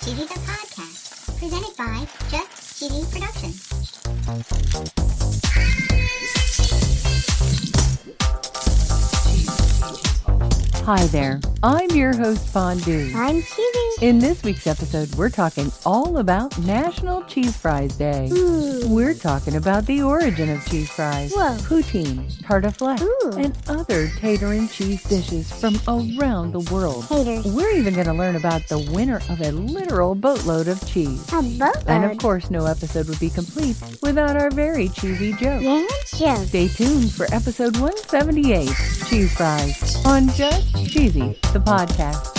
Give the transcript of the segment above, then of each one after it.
Cheesy the Podcast, presented by Just Cheesy Productions. Hi there, I'm your host Fondue. I'm Cheesy. In this week's episode, we're talking all about National Cheese Fries Day. We're talking about the origin of cheese fries, poutine, tartiflette, and other tater and cheese dishes from around the world. Taters. We're even going to learn about the winner of a literal boatload of cheese. A boatload? And of course, no episode would be complete without our very cheesy joke. Yeah, joke. Stay tuned for episode 178, Cheese Fries, on Just Cheesy, the podcast.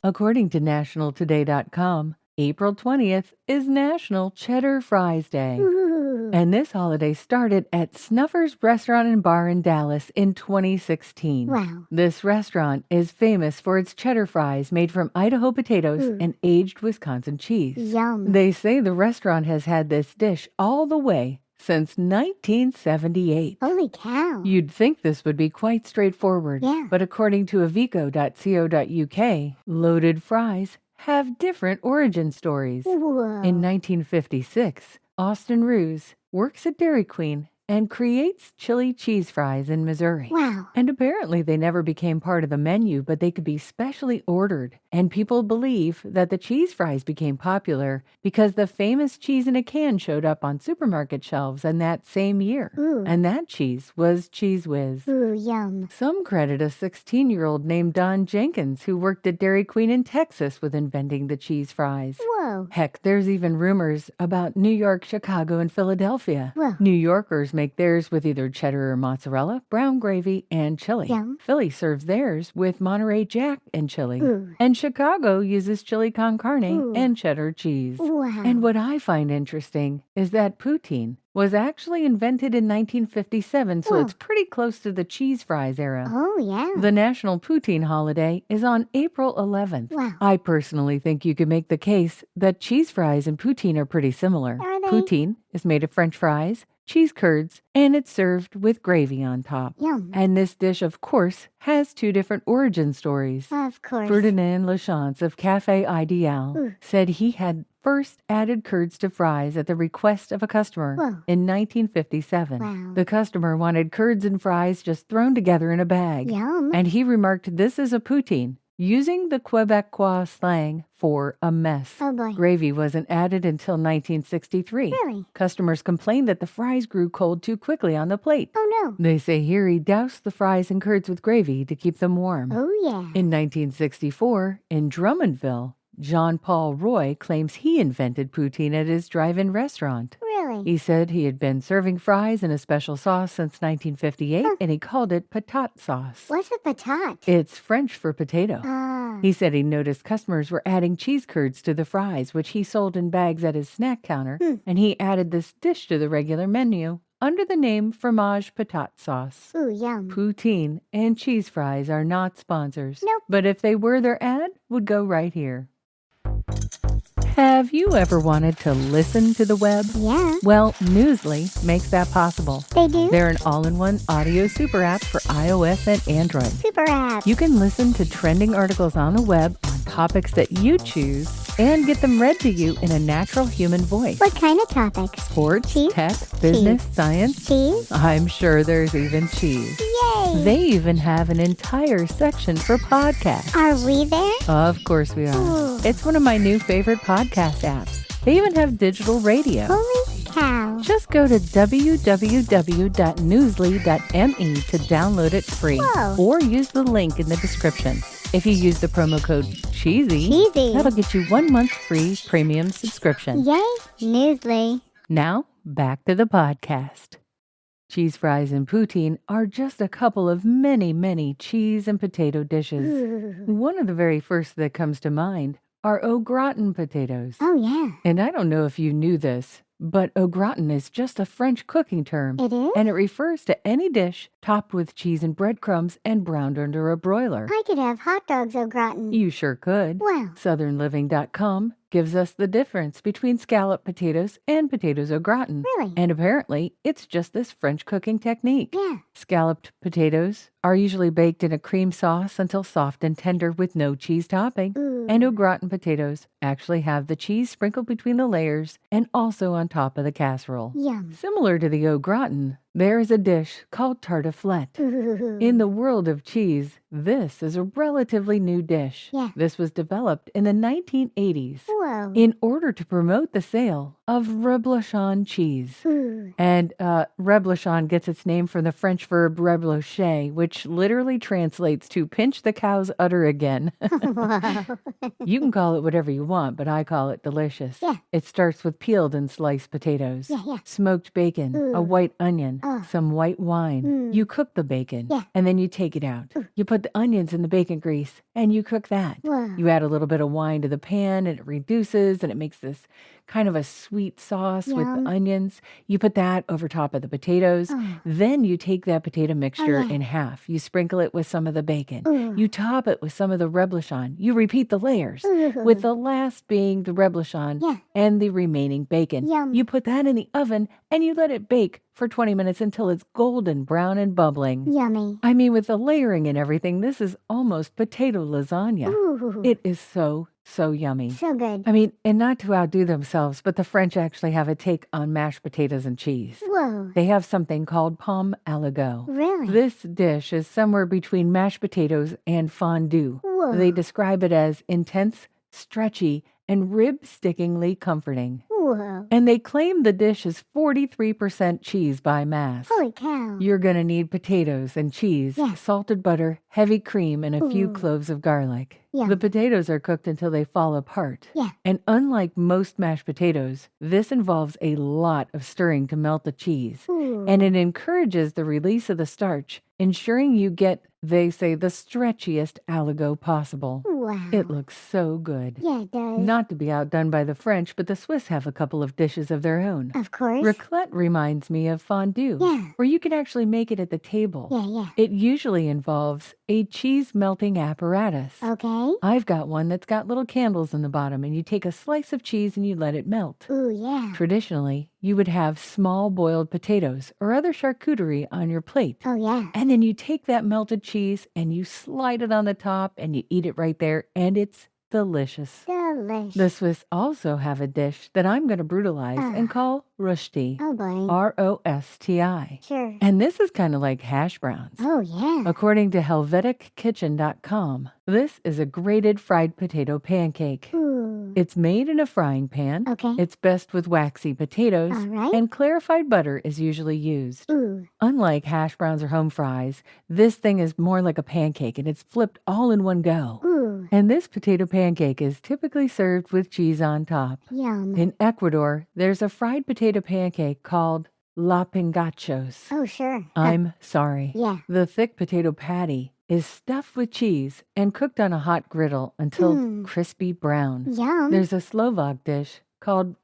According to nationaltoday.com, April 20th is National Cheddar Fries Day. And this holiday started at Snuffers Restaurant and Bar in Dallas in 2016. Wow. This restaurant is famous for its cheddar fries made from Idaho potatoes and aged Wisconsin cheese. Yum. They say the restaurant has had this dish all the way since 1978. Holy cow. You'd think this would be quite straightforward, Yeah. but according to avico.co.uk, loaded fries have different origin stories. Whoa. In 1956, Austin Ruse works at Dairy Queen and creates chili cheese fries in Missouri. Wow. And apparently they never became part of the menu, but they could be specially ordered. And people believe that the cheese fries became popular because the famous cheese in a can showed up on supermarket shelves in that same year. And that cheese was Cheese Whiz. Ooh, yum. Some credit a 16-year-old named Don Jenkins who worked at Dairy Queen in Texas with inventing the cheese fries. Whoa. Heck, there's even rumors about New York, Chicago, and Philadelphia. Whoa. New Yorkers make theirs with either cheddar or mozzarella, brown gravy, and chili. Yum. Philly serves theirs with Monterey Jack and chili. Ooh. And Chicago uses chili con carne and cheddar cheese. Wow. And what I find interesting is that poutine was actually invented in 1957, so it's pretty close to the cheese fries era. Oh, yeah. The National Poutine Holiday is on April 11th. Wow. I personally think you could make the case that cheese fries and poutine are pretty similar. Are they? Poutine is made of French fries, cheese curds, and it's served with gravy on top. Yum. And this dish, of course, has two different origin stories. Of course. Ferdinand Lachance of Café Ideal said he had first added curds to fries at the request of a customer in 1957. Wow. The customer wanted curds and fries just thrown together in a bag. Yum. And he remarked, "This is a poutine," using the Quebecois slang for a mess. Oh, boy. Gravy wasn't added until 1963. Really? Customers complained that the fries grew cold too quickly on the plate. Oh, no. They say here he doused the fries and curds with gravy to keep them warm. Oh, yeah. In 1964, in Drummondville, John Paul Roy claims he invented poutine at his drive-in restaurant. Really? He said he had been serving fries in a special sauce since 1958, and he called it patat sauce. What's a patat? It's French for potato. Ah. He said he noticed customers were adding cheese curds to the fries, which he sold in bags at his snack counter, and he added this dish to the regular menu under the name fromage patat sauce. Ooh, yum. Poutine and cheese fries are not sponsors. Nope. But if they were, their ad would go right here. Have you ever wanted to listen to the web? Yeah. Well, Newsly makes that possible. They do? They're an all-in-one audio super app for iOS and Android. Super app. You can listen to trending articles on the web on topics that you choose and get them read to you in a natural human voice. What kind of topics? Sports, Cheese? tech, business, science. Cheese? I'm sure there's even cheese. Yay! They even have an entire section for podcasts. Are we there? Of course we are. Ooh. It's one of my new favorite podcast apps. They even have digital radio. Holy cow. Just go to www.newsly.me to download it free. Whoa. Or use the link in the description. If you use the promo code CHEESY, Cheesy. that'll get you 1 month free premium subscription. Yay, Newsly. Now, back to the podcast. Cheese fries and poutine are just a couple of many, many cheese and potato dishes. Ooh. One of the very first that comes to mind are au gratin potatoes. Oh, yeah. And I don't know if you knew this, but au gratin is just a French cooking term. It is? And it refers to any dish topped with cheese and breadcrumbs and browned under a broiler. I could have hot dogs au gratin. You sure could. Wow. Southernliving.com gives us the difference between scalloped potatoes and potatoes au gratin. Really? And apparently, it's just this French cooking technique. Yeah. Scalloped potatoes are usually baked in a cream sauce until soft and tender with no cheese topping. Ooh. And au gratin potatoes actually have the cheese sprinkled between the layers and also on top of the casserole. Yum. Similar to the au gratin, there is a dish called tartiflette. Ooh. In the world of cheese, this is a relatively new dish. Yeah. This was developed in the 1980s Whoa. in order to promote the sale of reblochon cheese. Ooh. And reblochon gets its name from the French verb reblocher, which literally translates to pinch the cow's udder again. Whoa. You can call it whatever you want, but I call it delicious. Yeah. It starts with peeled and sliced potatoes, Yeah. smoked bacon, a Ooh. white onion, Oh. some white wine. You cook the bacon, Yeah. and then you take it out. You put the onions in the bacon grease, and you cook that. Whoa. You add a little bit of wine to the pan, and it reduces, and it makes this kind of a sweet sauce with the Yum. onions. You put that over top of the potatoes. Oh. Then you take that potato mixture yeah. in half. You sprinkle it with some of the bacon. Ooh. You top it with some of the reblochon. You repeat the layers, Ooh. with the last being the reblochon Yeah. and the remaining bacon. Yum. You put that in the oven and you let it bake for 20 minutes until it's golden brown and bubbling. Yummy. I mean, with the layering and everything, this is almost potato lasagna. Ooh. It is so yummy. So good. I mean, and not to outdo themselves, but the French actually have a take on mashed potatoes and cheese. Whoa. They have something called pomme aligot. Really? This dish is somewhere between mashed potatoes and fondue. Whoa. They describe it as intense, stretchy, and rib-stickingly comforting. Whoa. And they claim the dish is 43% cheese by mass. Holy cow. You're going to need potatoes and cheese, Yeah. salted butter, heavy cream, and a few Ooh. cloves of garlic. Yeah. The potatoes are cooked until they fall apart. Yeah. And unlike most mashed potatoes, this involves a lot of stirring to melt the cheese. Ooh. And it encourages the release of the starch, ensuring you get, they say, the stretchiest aligot possible. Wow. It looks so good. Yeah, it does. Not to be outdone by the French, but the Swiss have a couple of dishes of their own. Of course. Raclette reminds me of fondue, Yeah. where you can actually make it at the table. Yeah. It usually involves a cheese melting apparatus. Okay. I've got one that's got little candles in the bottom, and you take a slice of cheese and you let it melt. Ooh, yeah. Traditionally, you would have small boiled potatoes or other charcuterie on your plate. Oh, yeah. And then you take that melted cheese and you slide it on the top and you eat it right there, and it's delicious. Delish. The Swiss also have a dish that I'm going to brutalize and call rosti. Oh, boy. R-O-S-T-I. Sure. And this is kind of like hash browns. Oh, yeah. According to HelveticKitchen.com, this is a grated fried potato pancake. Ooh. It's made in a frying pan. Okay. It's best with waxy potatoes. All right. And clarified butter is usually used. Ooh. Unlike hash browns or home fries, this thing is more like a pancake and it's flipped all in one go. Ooh. And this potato pancake is typically served with cheese on top. Yum. In Ecuador, there's a fried potato pancake called la pingachos. Oh, sure. I'm sorry. Yeah. The thick potato patty is stuffed with cheese and cooked on a hot griddle until crispy brown. Yum. There's a Slovak dish called,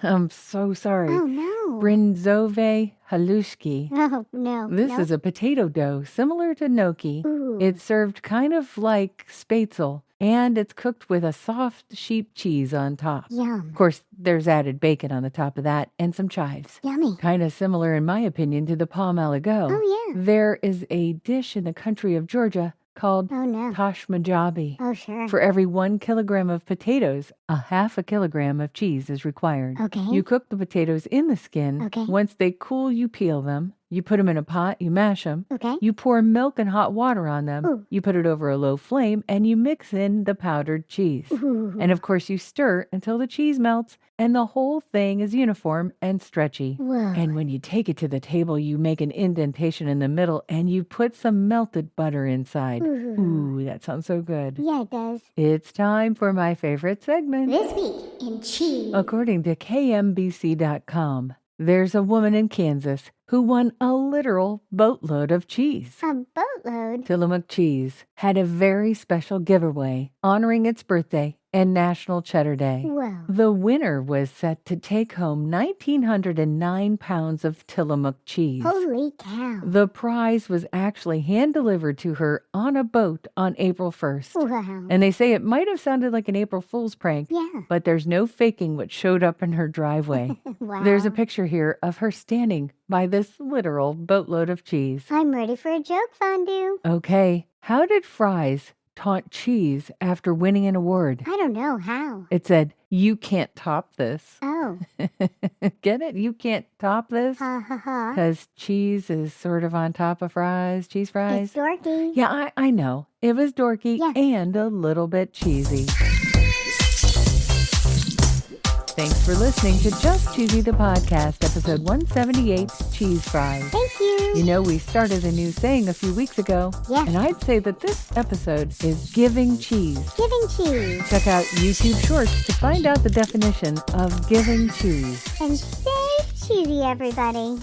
I'm so sorry, Oh, no. brinzové halušky. Oh, no. This no. is a potato dough similar to gnocchi. Ooh. It's served kind of like spätzle, and it's cooked with a soft sheep cheese on top. Yum. Of course, there's added bacon on the top of that and some chives. Yummy. Kind of similar, in my opinion, to the pomme aligot. Oh, yeah. There is a dish in the country of Georgia called Oh, no. tash majabi. Oh, sure. For every 1 kilogram of potatoes, a half a kilogram of cheese is required. Okay. You cook the potatoes in the skin. Okay. Once they cool, you peel them. You put them in a pot, you mash them. Okay. You pour milk and hot water on them. Ooh. You put it over a low flame and you mix in the powdered cheese. Ooh. And of course, you stir until the cheese melts and the whole thing is uniform and stretchy. Whoa. And when you take it to the table, you make an indentation in the middle and you put some melted butter inside. Ooh, that sounds so good. Yeah, it does. It's time for my favorite segment. This week in cheese. According to KMBC.com, there's a woman in Kansas who won a literal boatload of cheese. A boatload. Tillamook Cheese had a very special giveaway honoring its birthday and National Cheddar Day. Whoa. The winner was set to take home 1,909 pounds of Tillamook cheese. Holy cow. The prize was actually hand-delivered to her on a boat on April 1st. Wow. And they say it might have sounded like an April Fool's prank, Yeah. but there's no faking what showed up in her driveway. Wow. There's a picture here of her standing by this literal boatload of cheese. I'm ready for a joke, Fondue. Okay, how did Fries taunt cheese after winning an award? I don't know how. It said, "You can't top this." Oh. Get it? You can't top this? Ha ha ha. Because cheese is sort of on top of fries, cheese fries. It's dorky. Yeah, I know. It was dorky Yeah. and a little bit cheesy. Thanks for listening to Just Cheesy the Podcast, episode 178, Cheese Fries. Thank you. You know, we started a new saying a few weeks ago, Yeah. and I'd say that this episode is giving cheese. Giving cheese. Check out YouTube Shorts to find out the definition of giving cheese. And stay cheesy, everybody.